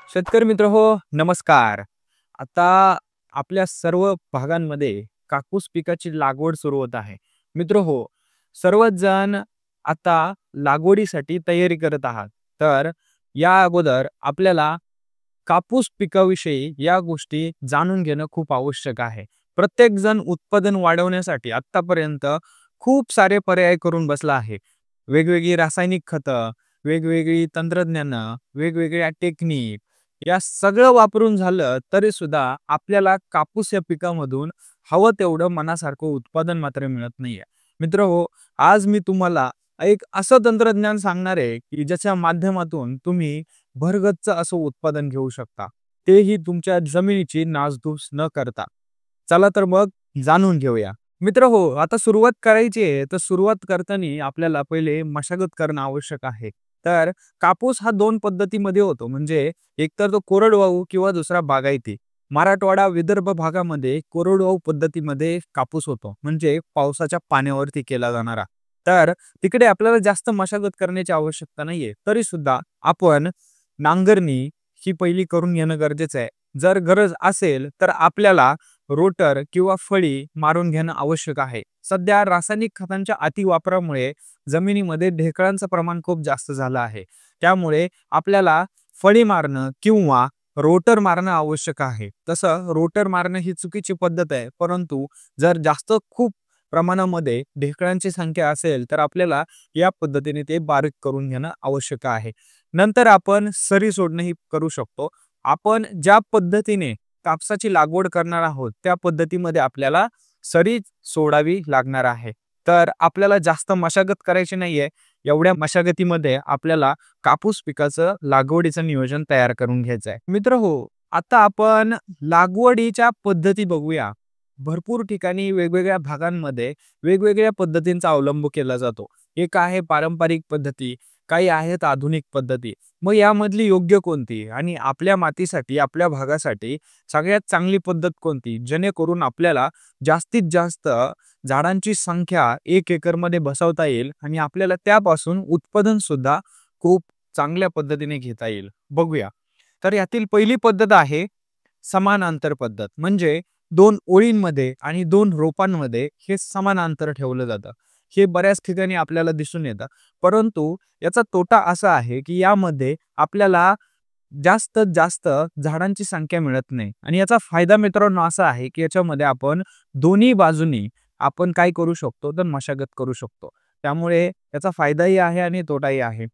शेतकरी मित्र हो, नमस्कार. आता आपल्या सर्व भागांमध्ये कापूस पिकाची लागवड सुरू होत आहे. मित्र हो, सर्वच जण आता लागवडीसाठी तयारी करत आहात. तर या अगोदर आपल्याला कापूस पिकाविषयी या गोष्टी जाणून घेणं खूप आवश्यक आहे. प्रत्येक जण उत्पादन वाढवण्यासाठी आत्तापर्यंत खूप सारे पर्याय करून बसला आहे. वेगवेगळी रासायनिक खतं, वेगवेगळी तंत्रज्ञानं, वेगवेगळ्या टेक्निक या सगळं वापरून झालं तरी सुद्धा आपल्याला कापूस या पिकामधून हवं तेवढं मनासारखं उत्पादन मात्र मिळत नाहीये. मित्रहो, आज मी तुम्हाला एक असं तंत्रज्ञान सांगणार आहे, की ज्याच्या माध्यमातून तुम्ही भरगच्च असं उत्पादन घेऊ शकता. तेही तुमच्या जमिनीची नासधूस न करता. चला तर मग जाणून घेऊया. मित्रहो, आता सुरुवात करायची आहे, तर सुरुवात करताना आपल्याला पहिले मशागत करणं आवश्यक आहे. तर कापूस हा 2 पद्धतीमध्ये होतो. म्हणजे एकतर तो कोरडवाहू किंवा दुसरा बागायती. मराठवाडा, विदर्भ भागामध्ये कोरडवाहू पद्धतीमध्ये कापूस होतो. म्हणजे पावसाच्या पाण्यावरती केला जाणारा. तर तिकडे आपल्याला जास्त मशागत करण्याची आवश्यकता नाहीये. तरी सुद्धा आपण नांगरणी ही पहिली करून घेणं गरजेचं आहे. जर गरज असेल तर आपल्याला रोटर किंवा फळी मारून घेणं आवश्यक आहे. सध्या रासायनिक खतांच्या अतिवापरामुळे जमिनीमध्ये ढेकळांचं प्रमाण खूप जास्त झालं आहे. त्यामुळे आपल्याला फळी मारणं किंवा रोटर मारणं आवश्यक आहे. तसं रोटर मारणं ही चुकीची पद्धत आहे. परंतु जर जास्त खूप प्रमाणामध्ये ढेकळांची संख्या असेल तर आपल्याला या पद्धतीने ते बारीक करून घेणं आवश्यक आहे. नंतर आपण सरी सोडणंही करू शकतो. आपण ज्या पद्धतीने कापसाची लागवड करणार आहोत त्या पद्धतीमध्ये आपल्याला सरी सोडावी लागणार आहे. तर आपल्याला जास्त मशागत करायची नाहीये. एवढ्या मशागतीमध्ये आपल्याला कापूस पिकाचं लागवडीचं नियोजन तयार करून घ्यायचं आहे. मित्रहो, आता आपण लागवडीच्या पद्धती बघूया. भरपूर ठिकाणी वेगवेगळ्या भागांमध्ये वेगवेगळ्या पद्धतींचा अवलंब केला जातो. एक आहे पारंपरिक पद्धती, काही आहेत आधुनिक पद्धती. मग यामधली योग्य कोणती आणि आपल्या मातीसाठी, आपल्या भागासाठी सगळ्यात चांगली पद्धत कोणती? जेणेकरून आपल्याला जास्तीत जास्त झाडांची संख्या 1 एकरमध्ये बसवता येईल आणि आपल्याला त्यापासून उत्पादन सुद्धा खूप चांगल्या पद्धतीने घेता येईल. बघूया. तर यातील पहिली पद्धत आहे समान अंतर पद्धत. म्हणजे 2 ओळींमध्ये आणि 2 रोपांमध्ये हे समान अंतर ठेवलं जातं. हे बऱ्याच ठिकाणी आपल्याला दिसून येतं. परंतु याचा तोटा असा आहे, की यामध्ये आपल्याला जास्तीत जास्त झाडांची संख्या मिळत नाही आणि याचा फायदा मित्रांनो असा आहे, की याच्यामध्ये आपण दोन्ही बाजूनी आपण काय करू शकतो, तर मशागत करू शकतो. त्यामुळे याचा फायदाही आहे आणि तोटाही आहे.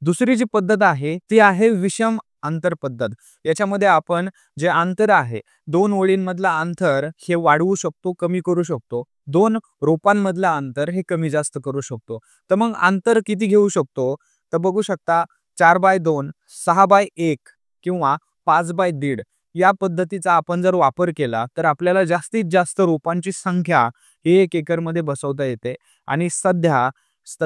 दुसरी जी पद्धत आहे, ती आहे विषम अंतर पद्धत. याच्यामध्ये आपण जे अंतर आहे, 2 ओळींमधलं अंतर हे वाढवू शकतो, कमी करू शकतो. 2 रोपांमधलं अंतर हे कमी जास्त करू शकतो. तर मग अंतर किती घेऊ शकतो? तर बघू शकता 4x2, 6x1 किंवा 5x1.5 या पद्धतीचा आपण जर वापर केला तर आपल्याला जास्तीत जास्त रोपांची संख्या ही 1 एकरमध्ये बसवता येते आणि सध्या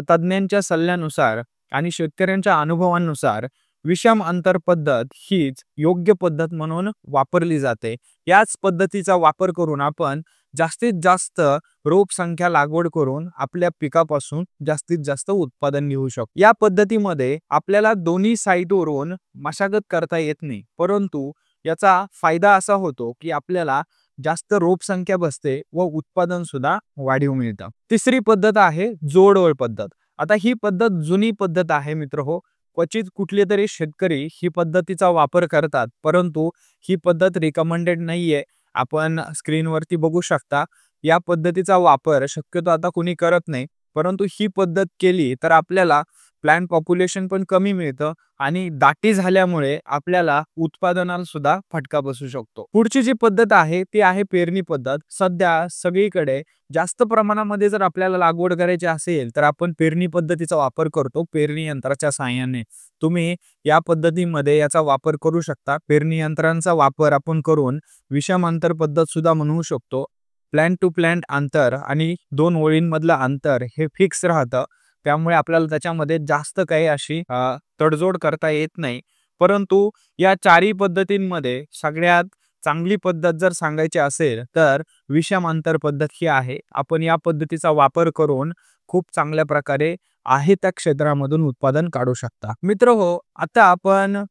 तज्ञांच्या सल्ल्यानुसार आणि शेतकऱ्यांच्या अनुभवानुसार विषम अंतर पद्धत हीच योग्य पद्धत म्हणून वापरली जाते. याच पद्धतीचा वापर करून आपण जास्तीत जास्त रोप संख्या लागवड करून आपल्या पिकापासून जास्तीत जास्त उत्पादन घेऊ शकतो. या पद्धतीमध्ये आपल्याला दोन्ही साइडवरून मशागत करता येत नाही. परंतु याचा फायदा असा होतो, की आपल्याला जास्त रोप संख्या बसते व उत्पादन सुद्धा वाढीव मिळतं. तिसरी पद्धत आहे जोडओळ पद्धत. आता ही पद्धत जुनी पद्धत आहे मित्रहो. क्वचित कुठले तरी शेतकरी ही पद्धतीचा वापर करतात. परंतु ही पद्धत रिकमेंडेड नाहीये. आपण स्क्रीनवरती बघू शकता. या पद्धतीचा वापर शक्यतो आता कोणी करत नाही. परंतु ही पद्धत केली तर आपल्याला प्लांट पॉप्युलेशन पण कमी मिळतं आणि दाटी झाल्यामुळे आपल्याला उत्पादनाला सुद्धा फटका बसू शकतो. पुढची जी पद्धत आहे ती आहे पेरणी पद्धत. सध्या सगळीकडे जास्त प्रमाणामध्ये जर आपल्याला लागवड करायची असेल तर आपण पेरणी पद्धतीचा वापर करतो. पेरणी यंत्राच्या सहाय्याने तुम्ही या पद्धतीमध्ये याचा वापर करू शकता. पेरणी यंत्रांचा वापर आपण करून विषम अंतर पद्धत सुद्धा म्हणू शकतो. प्लांट टू प्लांट अंतर आणि 2 ओळींमधलं अंतर हे फिक्स राहतं. त्यामुळे आपल्याला त्याच्यामध्ये जास्त काही अशी तडजोड करता येत नाही. परंतु या चारही पद्धतींमध्ये सगळ्यात चांगली पद्धत जर सांगायची असेल तर विषम अंतर पद्धत ही आहे. आपण या पद्धतीचा वापर करून खूप चांगल्या प्रकारे आहे त्या क्षेत्रामधून उत्पादन काढू शकता. मित्रहो, आता आपण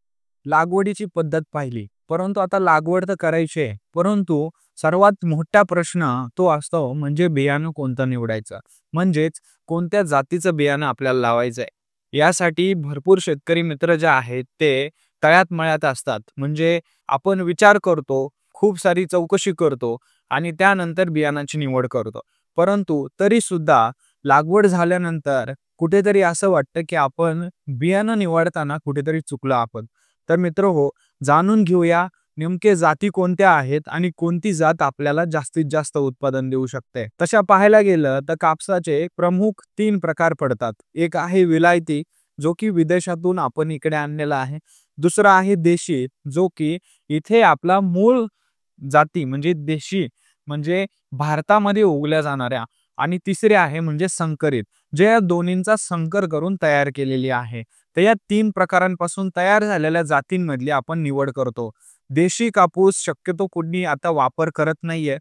लागवडीची पद्धत पाहिली, परंतु आता लागवड तर करायची आहे, परंतु सर्वात मोठा प्रश्न तो असतो म्हणजे बियाणं कोणतं निवडायचं, म्हणजेच कोणत्या जातीचं बियाणं आपल्याला लावायचं आहे. यासाठी भरपूर शेतकरी मित्र जे आहेत ते तळ्यात मळ्यात असतात. म्हणजे आपण विचार करतो, खूप सारी चौकशी करतो आणि त्यानंतर बियाणाची निवड करतो. परंतु तरी सुद्धा लागवड झाल्यानंतर कुठेतरी असं वाटतं की आपण बियाणं निवडताना कुठेतरी चुकलो आपण. तर मित्रहो, जाणून घेऊया नेमके जाती कोणत्या आहेत आणि कोणती जात आपल्याला जास्तीत जास्त उत्पादन देऊ शकते. तशा पाहायला गेलं तर कापसाचे प्रमुख 3 प्रकार पडतात. एक आहे विलायती, जो की विदेशातून आपण इकडे आणलेला आहे. दुसरा आहे देशी, जो की इथे आपला मूळ जाती म्हणजे देशी, म्हणजे भारतामध्ये उगवल्या जाणाऱ्या. आणि तिसरे आहे म्हणजे संकरित, जे या दोन्हींचा संकर करून तयार केलेली आहे. तर या 3 प्रकारांपासून तयार झालेल्या जातींमधली आपण निवड करतो. देशी कापूस शक्यतो कोणी आता वापर करत नाहीये.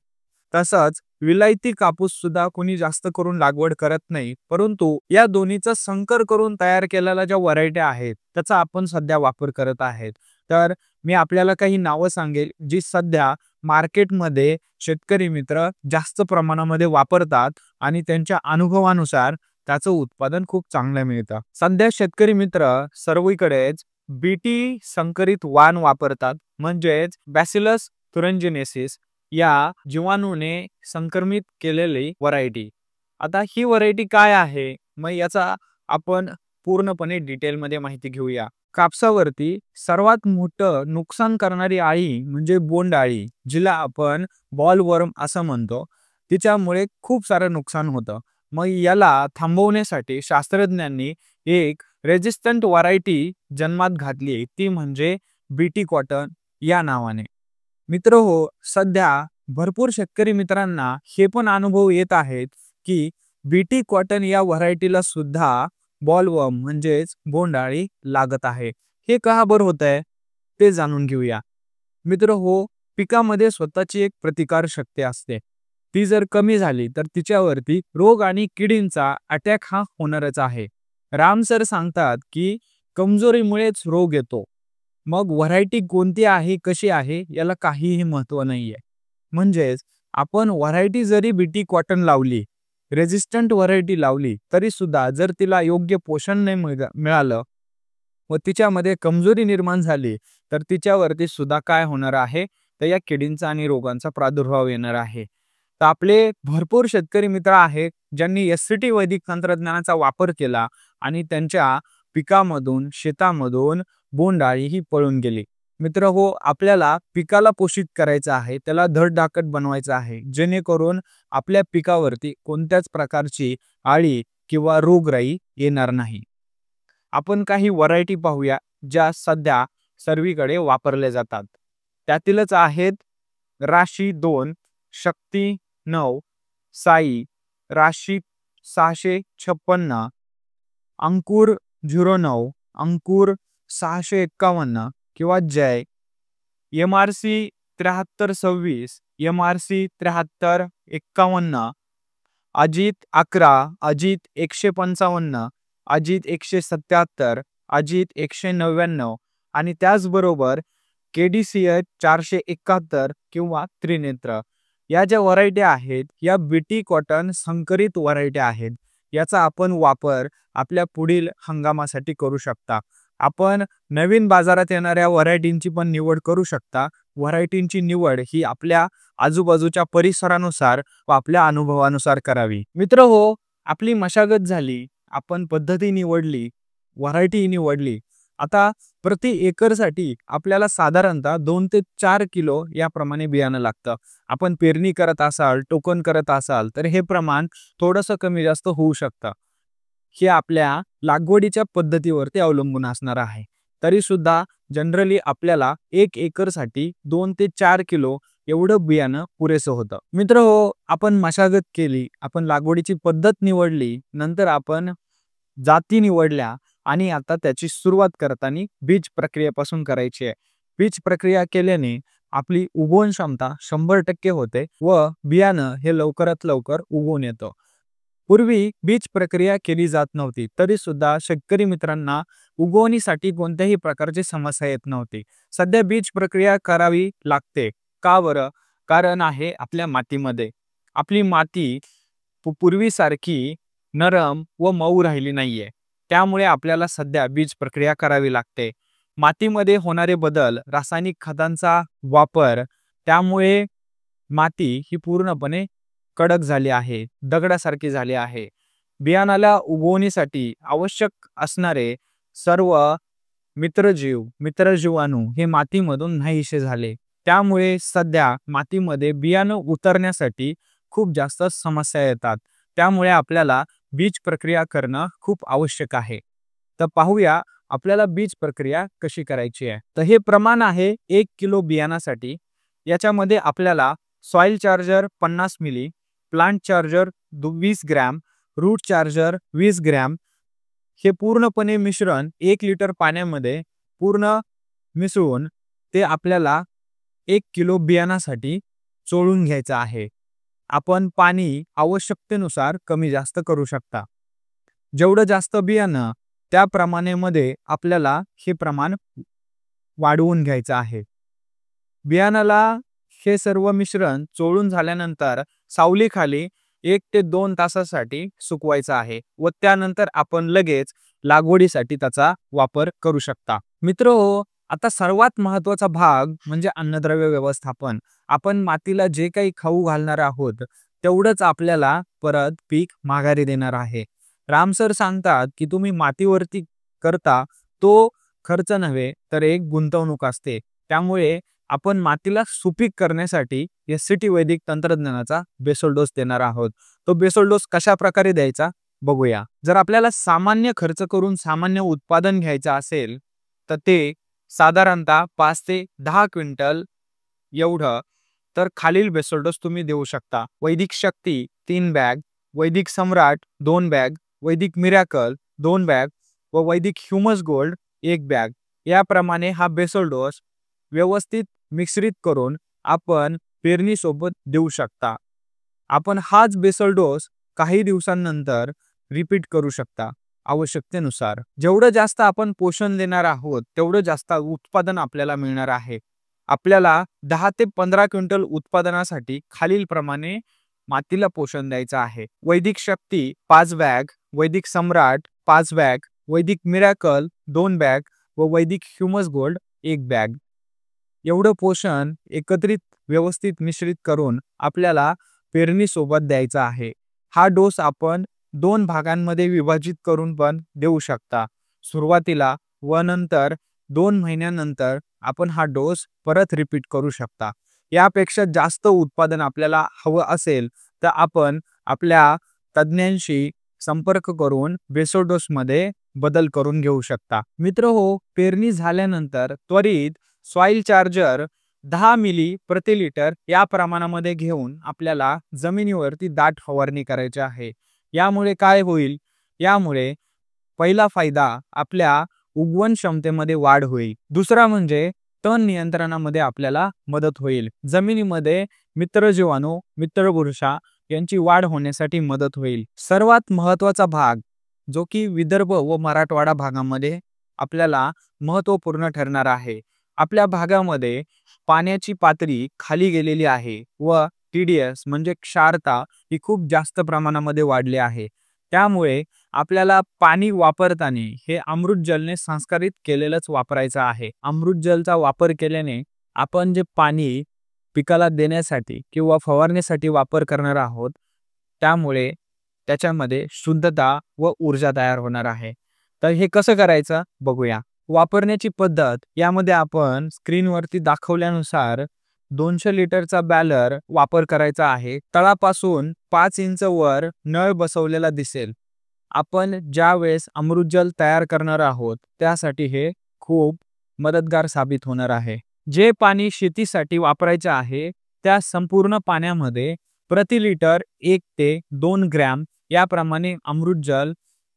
तसंच विलायती कापूस सुद्धा कोणी जास्त करून लागवड करत नाही. परंतु या दोन्हीचा संकर करून तयार केलेल्या ज्या व्हरायटी आहेत, त्याचा आपण सध्या वापर करत आहेत. तर मी आपल्याला काही नावं सांगेल, जी सध्या मार्केटमध्ये शेतकरी मित्र जास्त प्रमाणामध्ये वापरतात आणि त्यांच्या अनुभवानुसार त्याचं उत्पादन खूप चांगलं मिळतं. सध्या शेतकरी मित्र सर्वीकडेच बीटी संकरित वाण वापरतात, म्हणजेच बॅसिलस thuringiensis या जीवाणूने संक्रमित केलेली व्हरायटी. आता ही व्हरायटी काय आहे, मग याचा आपण पूर्णपणे डिटेलमध्ये माहिती घेऊया. कापसावरती सर्वात मोठं नुकसान करणारी अळी म्हणजे बोंडअळी, जिला आपण बॉलवर्म असं म्हणतो. तिच्यामुळे खूप सारं नुकसान होतं. मग याला थांबवण्यासाठी शास्त्रज्ञांनी एक रेजिस्टंट व्हरायटी जन्मात घातली, ती म्हणजे बीटी कॉटन या नावाने. मित्रहो, सध्या भरपूर शेतकरी मित्रांना हे पण अनुभव येत आहेत की बीटी कॉटन या व्हरायटीला सुद्धा बॉलवर्म म्हणजेच बोंडअळी लागत आहे. हे का बरं होतंय ते जाणून घेऊया. मित्रहो, पिकामध्ये स्वतःची एक प्रतिकार शक्ती असते. ती जर कमी झाली तर तिच्यावरती रोग आणि किडींचा अटॅक हा होणारच आहे. राम सर सांगतात की कमजोरीमुळेच रोग येतो. मग व्हरायटी कोणती आहे, कशी आहे याला काहीही महत्त्व नाहीये. म्हणजेच आपण व्हरायटी जरी बीटी कॉटन लावली, रेजिस्टंट व्हरायटी लावली, तरी सुद्धा जर तिला योग्य पोषण नाही मिळालं व तिच्यामध्ये कमजोरी निर्माण झाली, तर तिच्यावरती सुद्धा काय होणार आहे, तर या किडींचा आणि रोगांचा प्रादुर्भाव येणार आहे. तर आपले भरपूर शेतकरी मित्र आहेत ज्यांनी एससीटी वैदिक तंत्रज्ञानाचा वापर केला आणि त्यांच्या पिकामधून, शेतामधून बोंडअळी ही पळून गेली. मित्रहो, आपल्याला पिकाला पोषित करायचं आहे, त्याला धडधाकट बनवायचं आहे, जेणेकरून आपल्या पिकावरती कोणत्याच प्रकारची अळी किंवा रोगराई येणार नाही. आपण काही व्हरायटी पाहूया, ज्या सध्या सर्वीकडे वापरल्या जातात. त्यातीलच आहेत राशी 2, शक्ती 9, साई, राशी 656, अंकुर 09, अंकुर 651 किंवा जय, एमआरसी 7326, एमआरसी 7351, अजित 11, अजित 155, अजित 177, अजित 199 आणि त्याचबरोबर केडीसीएच 471 किंवा त्रिनेत्र. या ज्या व्हरायटी आहेत, या बीटी कॉटन संकरित व्हरायटी आहेत. याचा आपण वापर आपल्या पुढील हंगामासाठी करू शकता. आपण नवीन बाजारात येणाऱ्या व्हरायटींची पण निवड करू शकता. व्हरायटींची निवड ही आपल्या आजूबाजूच्या परिसरानुसार व आपल्या अनुभवानुसार करावी. मित्रहो, आपली मशागत झाली, आपण पद्धती निवडली, व्हरायटी निवडली. आता प्रति एकरसाठी आपल्याला साधारणतः 2 ते 4 किलो याप्रमाणे बियाणं लागतं. आपण पेरणी करत असाल, टोकन करत असाल, तर हे प्रमाण थोडंसं कमी जास्त होऊ शकतं. हे आपल्या लागवडीच्या पद्धतीवरती अवलंबून असणार आहे. तरी सुद्धा जनरली आपल्याला 1 एकरसाठी 2 ते 4 किलो एवढं बियाणं पुरेसं होतं. मित्रहो, आपण मशागत केली, आपण लागवडीची पद्धत निवडली, नंतर आपण जाती निवडल्या आणि आता त्याची सुरुवात करताना बीज प्रक्रियेपासून करायची आहे. बीज प्रक्रिया केल्याने आपली उगवण क्षमता 100% होते व बियाणं हे लवकरात लवकर उगवून येतं. पूर्वी बीज प्रक्रिया केली जात नव्हती, तरी सुद्धा शेतकरी मित्रांना उगवणीसाठी कोणत्याही प्रकारची समस्या येत नव्हती. सध्या बीज प्रक्रिया करावी लागते. का बरं? कारण आहे आपल्या मातीमध्ये. आपली माती पूर्वीसारखी नरम व मऊ राहिली नाहीये. त्यामुळे आपल्याला सध्या बीज प्रक्रिया करावी लागते. मातीमध्ये होणारे बदल, रासायनिक खतांचा वापर, त्यामुळे माती ही पूर्णपणे कडक झाली आहे, दगडासारखी झाली आहे. बियाणाला उगवणीसाठी आवश्यक असणारे सर्व मित्रजीवाणू हे मातीमधून नाहीसे झाले. त्यामुळे सध्या मातीमध्ये बियाणं उतरण्यासाठी खूप जास्त समस्या येतात. त्यामुळे आपल्याला बीज प्रक्रिया करणं खूप आवश्यक आहे. तर पाहूया आपल्याला बीज प्रक्रिया कशी करायची आहे. तर हे प्रमाण आहे 1 किलो बियाणासाठी. याच्यामध्ये आपल्याला सॉइल चार्जर 50 मिली, plant charger 20 gram, root charger 20 gram हे पूर्णपणे मिश्रण 1 लिटर पाण्यामध्ये पूर्ण मिसळून ते आपल्याला 1 किलो बियाणासाठी चोळून घ्यायचं आहे. आपण पाणी आवश्यकतेनुसार कमी जास्त करू शकता. जेवढं जास्त बियाणं त्या प्रमाणामध्ये आपल्याला हे प्रमाण वाढवून घ्यायचं आहे. बियाणाला हे सर्व मिश्रण चोळून झाल्यानंतर सावलीखाली 1 ते 2 तासासाठी सुकवायचं आहे व त्यानंतर आपण लगेच लागवडीसाठी त्याचा वापर करू शकता. मित्रहो, आता सर्वात महत्त्वाचा भाग म्हणजे अन्नद्रव्य व्यवस्थापन. आपण मातीला जे काही खाऊ घालणार आहोत तेवढंच आपल्याला परत पीक माघारी देणार आहे. राम सर सांगतात की तुम्ही मातीवरती करता तो खर्च नव्हे तर एक गुंतवणूक असते. त्यामुळे आपण मातीला सुपीक करण्यासाठी एससीटी वैदिक तंत्रज्ञानाचा बेसल डोस देणार आहोत. तो बेसल डोस कशा प्रकारे द्यायचा बघूया. जर आपल्याला सामान्य खर्च करून सामान्य उत्पादन घ्यायचं असेल तर ते साधारणतः 5 ते 10 क्विंटल एवढं तर खालील बेसल डोस तुम्ही देऊ शकता. वैदिक शक्ती 3 बॅग, वैदिक सम्राट 2 बॅग, वैदिक मिरॅकल 2 बॅग व वैदिक ह्यूमस गोल्ड 1 बॅग. याप्रमाणे हा बेसल डोस व्यवस्थित मिश्रित करून आपण पेरणीसोबत देऊ शकता. आपण हाच बेसल डोस काही दिवसांनंतर रिपीट करू शकता आवश्यकतेनुसार. जेवढं जास्त आपण पोषण देणार आहोत तेवढं जास्त उत्पादन आपल्याला मिळणार आहे. आपल्याला 10 ते 15 क्विंटल उत्पादनासाठी खालील प्रमाणे मातीला पोषण द्यायचं आहे. वैदिक शक्ती 5 बॅग, वैदिक सम्राट 5 बॅग, वैदिक मिरॅकल 2 बॅग व वैदिक ह्यूमस गोल्ड 1 बॅग. एवढं पोषण एकत्रित व्यवस्थित मिश्रित करून आपल्याला पेरणीसोबत द्यायचा आहे. हा डोस आपण 2 भागांमध्ये विभाजित करून पण देऊ शकता. सुरुवातीला व नंतर 2 महिन्यानंतर आपण हा डोस परत रिपीट करू शकता. यापेक्षा जास्त उत्पादन आपल्याला हवं असेल तर आपण आपल्या तज्ञांशी संपर्क करून बेसल डोसमध्ये बदल करून घेऊ शकता. मित्रहो, पेरणी झाल्यानंतर त्वरित सॉइल चार्जर 10 मिली प्रति लिटर या प्रमाणामध्ये घेऊन आपल्याला जमिनीवरती दाट फवारणी करायची आहे. यामुळे काय होईल? यामुळे पहिला फायदा आपल्या उगवण क्षमतेमध्ये वाढ होईल. दुसरा म्हणजे तण नियंत्रणामध्ये आपल्याला मदत होईल. जमिनीमध्ये मित्रजीवाणू, मित्रबुरशा यांची वाढ होण्यासाठी मदत होईल. सर्वात महत्त्वाचा भाग जो की विदर्भ व मराठवाडा भागामध्ये आपल्याला महत्त्वपूर्ण ठरणार आहे. आपल्या भागामध्ये पाण्याची पातळी खाली गेलेली आहे व टीडीएस म्हणजे क्षारता ही खूप जास्त प्रमाणामध्ये वाढली आहे. त्यामुळे आपल्याला पाणी वापरताना हे अमृत जलने संस्कारित केलेलंच वापरायचं आहे. अमृत जलचा वापर केल्याने आपण जे पाणी पिकाला देण्यासाठी किंवा फवारण्यासाठी वापर करणार आहोत त्यामुळे त्याच्यामध्ये शुद्धता व ऊर्जा तयार होणार आहे. तर हे कसं करायचं बघूया. वापरण्याची पद्धत यामध्ये आपण स्क्रीनवरती दाखवल्यानुसार 200 लिटरचा बॅलर वापर करायचा आहे. तळापासून 5 इंच वर नळ बसवलेला दिसेल. आपण ज्या वेळेस अमृतजल तयार करणार आहोत त्यासाठी हे खूप मदतगार साबित होणार आहे. जे पाणी शेतीसाठी वापरायचे आहे त्या संपूर्ण पाण्यामध्ये प्रति लिटर 1 ते 2 ग्रॅम याप्रमाणे अमृतजल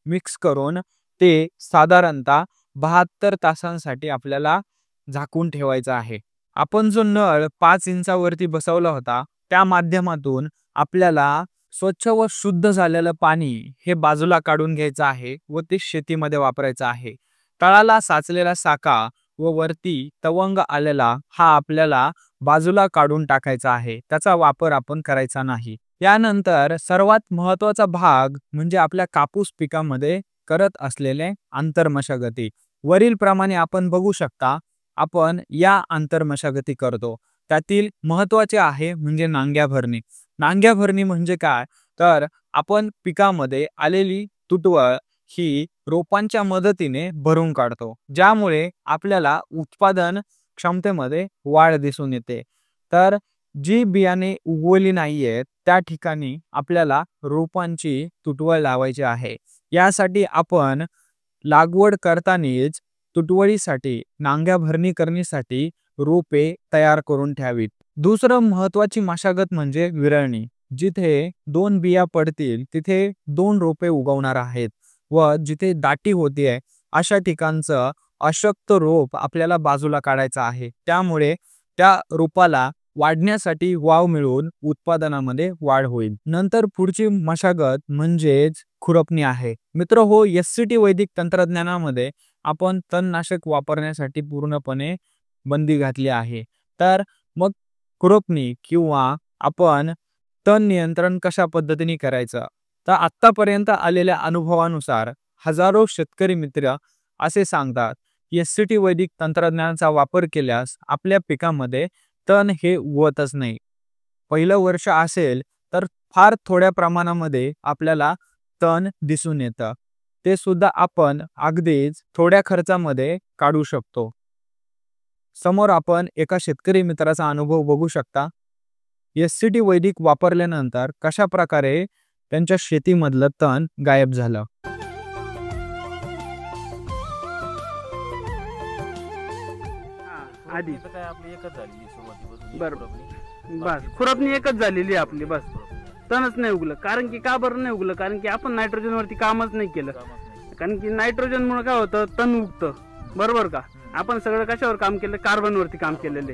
मिक्स करून ते साधारणतः 72 तासांसाठी आपल्याला झाकून ठेवायचं आहे. आपण जो नळ 5 इंचावरती बसवला होता त्या माध्यमातून आपल्याला स्वच्छ व शुद्ध झालेलं पाणी हे बाजूला काढून घ्यायचं आहे व ते शेतीमध्ये वापरायचं आहे. तळाला साचलेला साका व वरती तवंग आलेला हा आपल्याला बाजूला काढून टाकायचा आहे. त्याचा वापर आपण करायचा नाही. यानंतर सर्वात महत्त्वाचा भाग म्हणजे आपल्या कापूस पिकामध्ये करत असलेले आंतरमशागती. वरील प्रमाणे आपण बघू शकता आपण या आंतरमशागती करतो. त्यातील महत्त्वाचे आहे म्हणजे नांग्या भरणी. नांग्या भरणी म्हणजे काय, तर आपण पिकामध्ये आलेली तुटवळ ही रोपांच्या मदतीने भरून काढतो, ज्यामुळे आपल्याला उत्पादन क्षमतेमध्ये वाढ दिसून येते. तर जी बियाणे उगवली नाहीयेत त्या ठिकाणी आपल्याला रोपांची तुटवळ लावायची आहे. यासाठी आपण लागवड करतानाच तुटवळीसाठी नांग्या भरणी करण्यासाठी रोपे तयार करून ठेवावीत. दुसरं महत्त्वाची मशागत म्हणजे विरळणी. जिथे 2 बिया पडतील तिथे 2 रोपे उगवणार आहेत व जिथे दाटी होतीये अशा ठिकाणचं अशक्त रोप आपल्याला बाजूला काढायचं आहे. त्यामुळे त्या रोपाला वाढण्यासाठी वाव मिळून उत्पादनामध्ये वाढ होईल. नंतर पुढची मशागत म्हणजेच खुरपणी आहे. मित्र हो, एससीटी वैदिक तंत्रज्ञानामध्ये आपण तणनाशक वापरण्यासाठी पूर्णपणे बंदी घातली आहे. तर मग खुरपणी किंवा आपण तण नियंत्रण कशा पद्धतीने करायचं, तर आत्तापर्यंत आलेल्या अनुभवानुसार हजारो शेतकरी मित्र असे सांगतात एससीटी वैदिक तंत्रज्ञानाचा वापर केल्यास आपल्या पिकामध्ये तण हे उगवतच नाही. पहिलं वर्ष असेल तर फार थोड्या प्रमाणामध्ये आपल्याला तण दिसून येतं. ते सुद्धा आपण अगदीच थोड्या खर्चामध्ये काढू शकतो. समोर आपण एका शेतकरी मित्राचा अनुभव बघू शकता. एससीटी वैदिक वापरल्यानंतर कशा प्रकारे त्यांच्या शेतीमधलं तण गायब झालं. आधी तर काय आपली एकच झाली सुरुवातीपासून बरं. बस खुरपणी एकच झालेली आहे आपली. बस तणच नाही उगलं. कारण की का बरं नाही उगलं, कारण की आपण नायट्रोजन वरती कामच नाही केलं. कारण की नायट्रोजन मुळे काय होतं, तण उगतं. बरोबर का. आपण सगळं कशावर काम केलं, कार्बन वरती काम केलेले.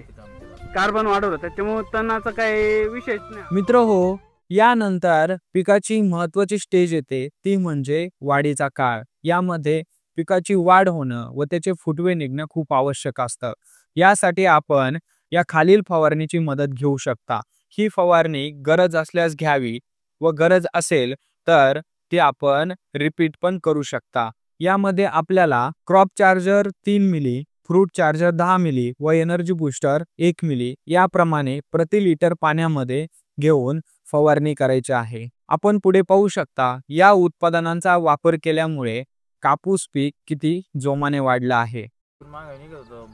कार्बन वाढवलं, त्याच्यामुळे तणाचा काही विषयच नाही. मित्र हो, यानंतर पिकाची महत्त्वाची स्टेज येते ती म्हणजे वाढीचा काळ. यामध्ये पिकाची वाढ होणं व त्याचे फुटवे निघणं खूप आवश्यक असतं. यासाठी आपण या खालील फवारणीची मदत घेऊ शकता. ही फवारणी गरज असल्यास घ्यावी व गरज असेल तर ती आपण रिपीट पण करू शकता. यामध्ये आपल्याला क्रॉप चार्जर 3 मिली, फ्रूट चार्जर 10 मिली व एनर्जी बूस्टर 1 मिली याप्रमाणे प्रति लिटर पाण्यामध्ये घेऊन फवारणी करायची आहे. आपण पुढे पाहू शकता या उत्पादनांचा वापर केल्यामुळे कापूस पीक किती जोमाने वाढला आहे. मागे निघत होतं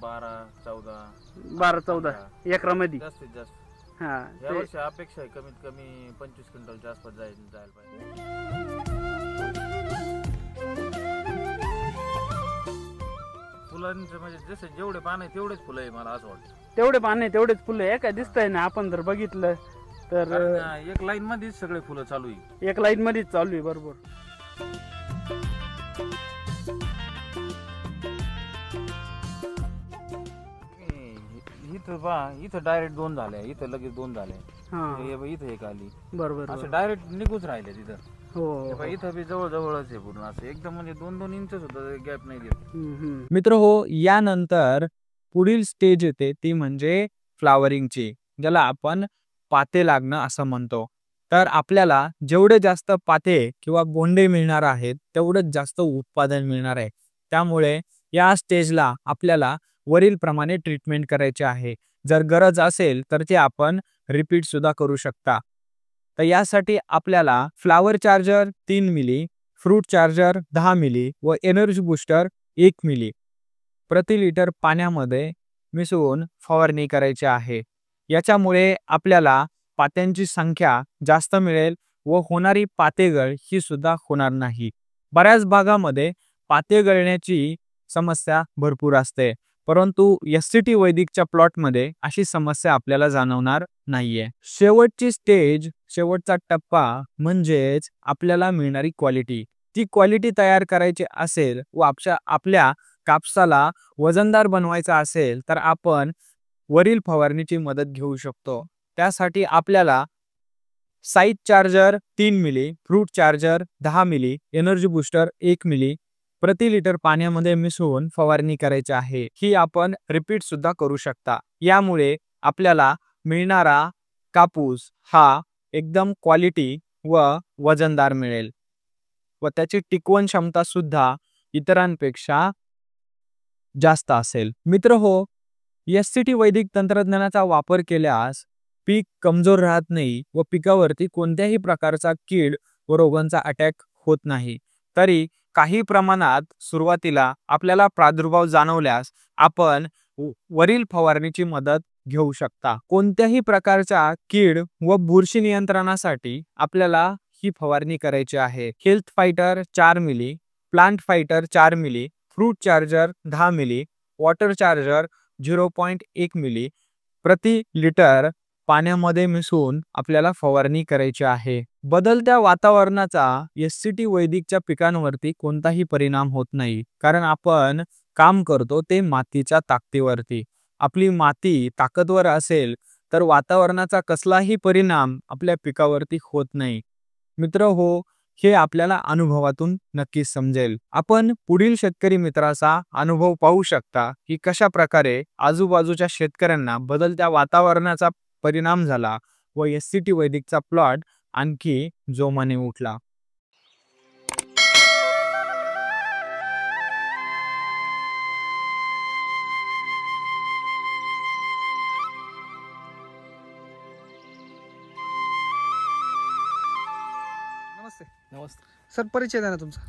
12-14 एकरामध्ये जास्तीत जास्त. हा. या वर्षी अपेक्षा आहे कमीत कमी 25 क्विंटलच्या आसपास जायला पाहिजे. फुलांचं म्हणजे जसे जेवढे पान आहे तेवढेच फुलं आहे मला असं वाटतं. तेवढे पाने तेवढेच फुलं आहे का दिसतंय ना. आपण जर बघितलं तर एक लाईन मध्येच सगळे फुलं चालू आहे. एक लाईन मध्येच चालू आहे. बरोबर. इथं डायरेक्ट 2 झाले, इथं लगेच 2 झाले. इथं एक आली. बरोबर. असं डायरेक्ट निघूच राहिले तिथं. हो. इथं बी जवळ जवळच आहे पूर्ण. असं एकदम म्हणजे 2-2 इंच सुद्धा गॅप नाही देत. मित्र हो, यानंतर पुढील स्टेज येते ती म्हणजे फ्लावरिंगची, ज्याला आपण पाते लागणं असं म्हणतो. तर आपल्याला जेवढे जास्त पाते किंवा गोंडे मिळणार आहेत तेवढंच जास्त उत्पादन मिळणार आहे. त्यामुळे या स्टेजला आपल्याला वरील प्रमाणे ट्रीटमेंट करायची आहे. जर गरज असेल तर ते आपण रिपीट सुद्धा करू शकता. तर यासाठी आपल्याला फ्लावर चार्जर 3 मिली, फ्रूट चार्जर 10 मिली व एनर्जी बूस्टर 1 मिली प्रति लिटर पाण्यामध्ये मिसळून फवारणी करायची आहे. याच्यामुळे आपल्याला पात्यांची संख्या जास्त मिळेल व होणारी पातेगळ ही सुद्धा होणार नाही. बऱ्याच भागामध्ये पाते गळण्याची समस्या भरपूर असते, परंतु एससीटी वैदिकच्या प्लॉटमध्ये अशी समस्या आपल्याला जाणवणार नाहीये. शेवटची स्टेज, शेवटचा टप्पा म्हणजेच आपल्याला मिळणारी क्वालिटी. ती क्वालिटी तयार करायची असेल व आपल्या कापसाला वजनदार बनवायचा असेल तर आपण वरील फवारणीची मदत घेऊ शकतो. त्यासाठी आपल्याला साईज चार्जर 3 मिली, फ्रूट चार्जर 10 मिली, एनर्जी बूस्टर 1 मिली प्रति लिटर पाण्यामध्ये मिसळून फवारणी करायची आहे। ही आपण रिपीट सुद्धा करू शकता। यामुळे आपल्याला मिळणारा कापूस हा एकदम क्वालिटी व वजनदार मिळेल व त्याची टिकवण क्षमता सुद्धा इतरांपेक्षा जास्त असेल। मित्र हो, एससीटी वैदिक तंत्रज्ञानाचा वापर केल्यास पीक कमजोर राहत नाही व पिकावरती कोणत्याही प्रकारचा कीड व रोगांचा अटॅक होत नाही। तरी काही प्रमाणात सुरुवातीला आपल्याला प्रादुर्भाव जाणवल्यास आपण वरील फवारणीची मदत घेऊ शकता। कोणत्याही प्रकारच्या कीड व बुरशी नियंत्रणासाठी आपल्याला ही फवारणी करायची आहे। हेल्थ फायटर 4 मिली, प्लांट फायटर 4 मिली, फ्रूट चार्जर 10 मिली, वॉटर चार्जर 0.1 मिली प्रति लिटर पाण्यामध्ये मिसळून आपल्याला फवारणी करायची आहे। बदलत्या वातावरणाचा एससीटी वैदिकच्या पिकांवरती कोणताही परिणाम होत नाही, कारण आपण काम करतो ते मातीच्या ताकदीवरती। आपली माती ताकदवर असेल तर वातावरणाचा कसलाही परिणाम आपल्या पिकावरती होत नाही। मित्र हो, हे आपल्याला अनुभवातून नक्कीच समजेल। आपण पुढील शेतकरी मित्राचा अनुभव पाहू शकता की कशा प्रकारे आजूबाजूच्या शेतकऱ्यांना बदलत्या वातावरणाचा परिणाम झाला व एससीटी वैदिकचा प्लॉट आणखी जोमाने उठला। नमस्ते नमस्ते। सर, परिचय द्या ना तुमचा।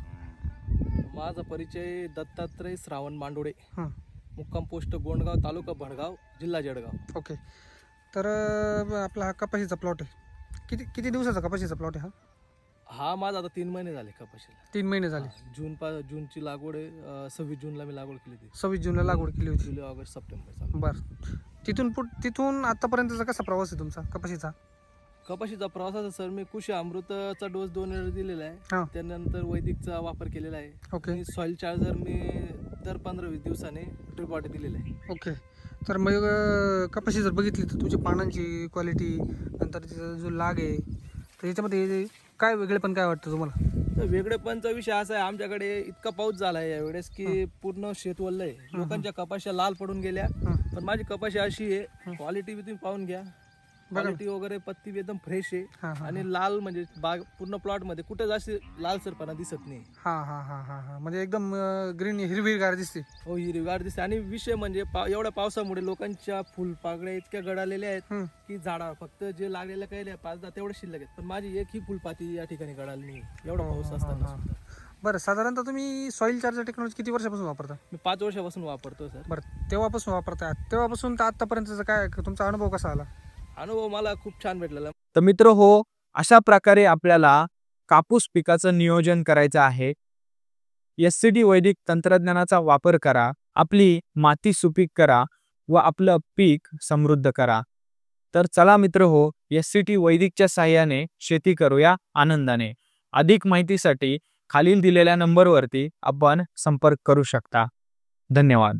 माझा परिचय दत्तात्रय श्रावण मांडोळे, हां, मुक्काम पोस्ट गोंडगाव, तालुका भडगाव, जिल्हा जळगाव। ओके। तर आपला हा कपाशीचा प्लॉट आहे। किती किती दिवसाचा कपाशीचा प्लॉट आहे हा? हा माझा आता 3 महिने झाले कपाशीला। 3 महिने झाले। जूनची लागवड आहे। 26 जूनला मी लागवड केली होती। 26 जूनला लागवड केली होती। जुलै, ऑगस्ट, सप्टेंबर। बरं, तिथून आतापर्यंतचा कसा प्रवास आहे तुमचा कपाशीचा? कपाशीचा प्रवासाचा सर मी कृषी अमृतचा डोस 2 वेळा दिलेला हां. आहे। त्यानंतर वैदिकचा वापर केलेला आहे। ओके आणि सॉइल चार्जर मी दर 15-20 दिवसाने ड्रिप वॉटर दिलेला आहे। ओके। तर मग कपाशी जर बघितली तर तुमच्या पानांची क्वालिटी, नंतर तिचा जो लाग आहे, तर याच्यामध्ये काय वेगळेपण काय वाटतं तुम्हाला? तर वेगळेपणचा विषय असा आहे, आमच्याकडे इतका पाऊस झाला आहे यावेळेस की पूर्ण शेत ओललं आहे। लोकांच्या कपाश्या लाल पडून गेल्या, पण माझी कपाशी अशी आहे, क्वालिटी बी तुम्ही पाहून घ्या, क्वालिटी वगैरे पत्ती एकदम फ्रेश आहे। हां हां आणि लाल म्हणजे बाग पूर्ण प्लॉट मध्ये कुठे जास्त लालसरपणा दिसत नाही। हां हां हां हां हां म्हणजे एकदम ग्रीन हिरवीगार दिसते। हो, हिरवीगार दिसते। आणि विषय म्हणजे एवढ्या पावसामुळे लोकांच्या फुलपाकड्या इतक्या गळालेल्या आहेत की झाडावर फक्त जे लागलेल्या काही 5-10 तेवढे शिल्लक आहेत, पण माझी एकही फुलपाती या ठिकाणी गळाली नाही एवढा पाऊस असताना सुद्धा। बरं, साधारणतः तुम्ही सॉइल चार्जर टेक्नॉलॉजी किती वर्षापासून वापरता? मी 5 वर्षापासून वापरतो सर। बरं, तेव्हापासून वापरता, तेव्हापासून तर आतापर्यंतचा काय तुमचा अनुभव कसा आला? अनुभव मला खूप छान भेटलेला। तर मित्र हो, अशा प्रकारे आपल्याला कापूस पिकाचं नियोजन करायचं आहे। एससीटी वैदिक तंत्रज्ञानाचा वापर करा, आपली माती सुपीक करा व आपलं पीक समृद्ध करा। तर चला मित्र हो, एससीटी वैदिकच्या साहाय्याने शेती करूया आनंदाने। अधिक माहितीसाठी खालील दिलेल्या नंबरवरती आपण संपर्क करू शकता। धन्यवाद।